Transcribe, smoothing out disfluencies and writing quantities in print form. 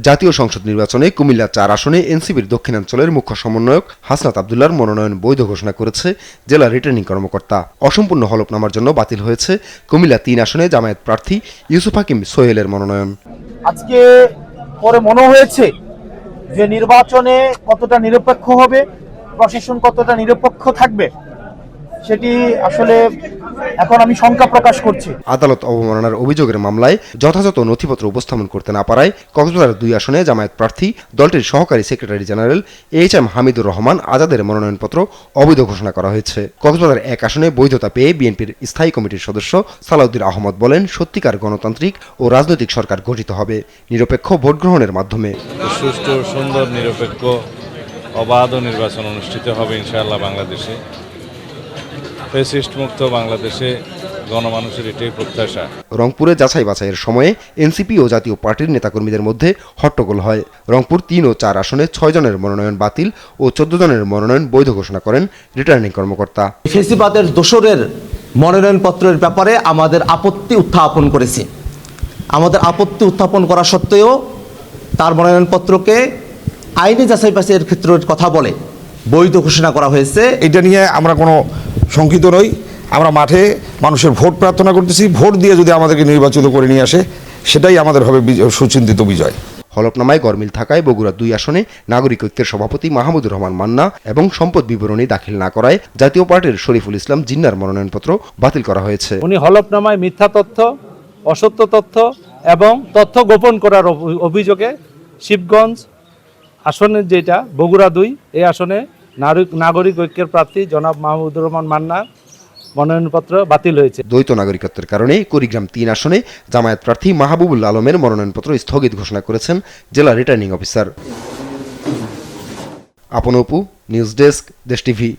জাতীয় সংসদ নির্বাচনে কুমিল্লা 4 আসনে এনসিপির দক্ষিণাঞ্চলের মুখ্য সমন্বয়ক হাসনাত আব্দুল্লাহর মনোনয়ন বৈধ ঘোষণা করেছে জেলা রিটার্নিং কর্মকর্তা। অসম্পূর্ণ হলফনামার জন্য বাতিল হয়েছে কুমিল্লা 3 আসনে জামায়াত প্রার্থী ইউসুফ হাকিম সোহেলের মনোনয়ন। আজকে পরে মনে হয়েছে যে নির্বাচনে কতটা নিরপেক্ষ হবে, প্রশাসন কতটা নিরপেক্ষ থাকবে, সেটি আসলে এখন আমি শঙ্কা প্রকাশ করছি। আদালত অবমাননার অভিযোগের মামলায় যথাযথ নথিপত্র উপস্থাপন করতে না পারায় কক্সবাজার 2 আসনে জামায়াত প্রার্থী দলটির সহকারী secretary general HM. Hamidur Rahman আজাদের মনোনয়নপত্র অবৈধ ঘোষণা করা হয়েছে। কক্সবাজার 1 আসনে বৈধতা পেয়ে বিএনপির স্থায়ী কমিটির সদস্য সালাউদ্দিন আহমদ বলেন, সত্যিকার গণতান্ত্রিক ও রাজনৈতিক সরকার গঠিত হবে নিরপেক্ষ ভোট গ্রহণের মাধ্যমে। সুষ্ঠু, সুন্দর, নিরপেক্ষ, অবাধ নির্বাচন অনুষ্ঠিত হবে ইনশাআল্লাহ বাংলাদেশে। ফ্যাসিস্ট মুক্ত বাংলাদেশে গণমানুষের এটাই প্রত্যাশা। রংপুরে যাচাই বাছাইয়ের সময়ে এনসিপি ও জাতীয় পার্টির নেতাকর্মীদের মধ্যে হট্টগোল হয়। রংপুর 3 ও 4 আসনে 6 জনের মনোনয়ন বাতিল ও 14 জনের মনোনয়ন বৈধ ঘোষণা করেন রিটার্নিং কর্মকর্তা। ফেসিবাদের দোসরের মনোনয়নপত্রের ব্যাপারে আমাদের আপত্তি উত্থাপন করেছি। আমাদের আপত্তি উত্থাপন করা সত্ত্বেও তার মনোনয়নপত্রকে আইনি যাচাই বাছাইয়ের ক্ষেত্রের কথা বলে বৈধ ঘোষণা করা হয়েছে। এটা নিয়ে আমরা কোনো শঙ্কিত নই। আমরা মাঠে মানুষের ভোট প্রার্থনা করতেছি। ভোট দিয়ে যদি আমাদেরকে নির্বাচিত করে নিয়ে আসে, সেটাই আমাদের হবে সুচিন্তিত বিজয়। হলফনামায় গরমিল থাকায় বগুড়া 2 আসনে নাগরিক ঐক্যের সভাপতি মাহমুদুর রহমান মান্না এবং সম্পদ বিবরণী দাখিল না করায় জাতীয় পার্টির শরীফুল ইসলাম জিন্নার মনোনয়নপত্র বাতিল করা হয়েছে। উনি হলফনামায় মিথ্যা তথ্য, অসত্য তথ্য এবং তথ্য গোপন করার অভিযোগে শিবগঞ্জ আসনের যেটা বগুড়া 2 এই আসনে নাগরিক ঐক্যের প্রার্থী জনাব মাহমুদুর রহমান মান্না মনোনয়নপত্র বাতিল হয়েছে। দ্বৈত নাগরিকত্বের কারণে কুড়িগ্রাম 3 আসনে জামায়াত প্রার্থী মাহবুবুল আলমের মনোনয়নপত্র স্থগিত ঘোষণা করেছেন জেলা রিটার্নিং অফিসার। আপন অপু, নিউজ ডেস্ক, দেশ টিভি।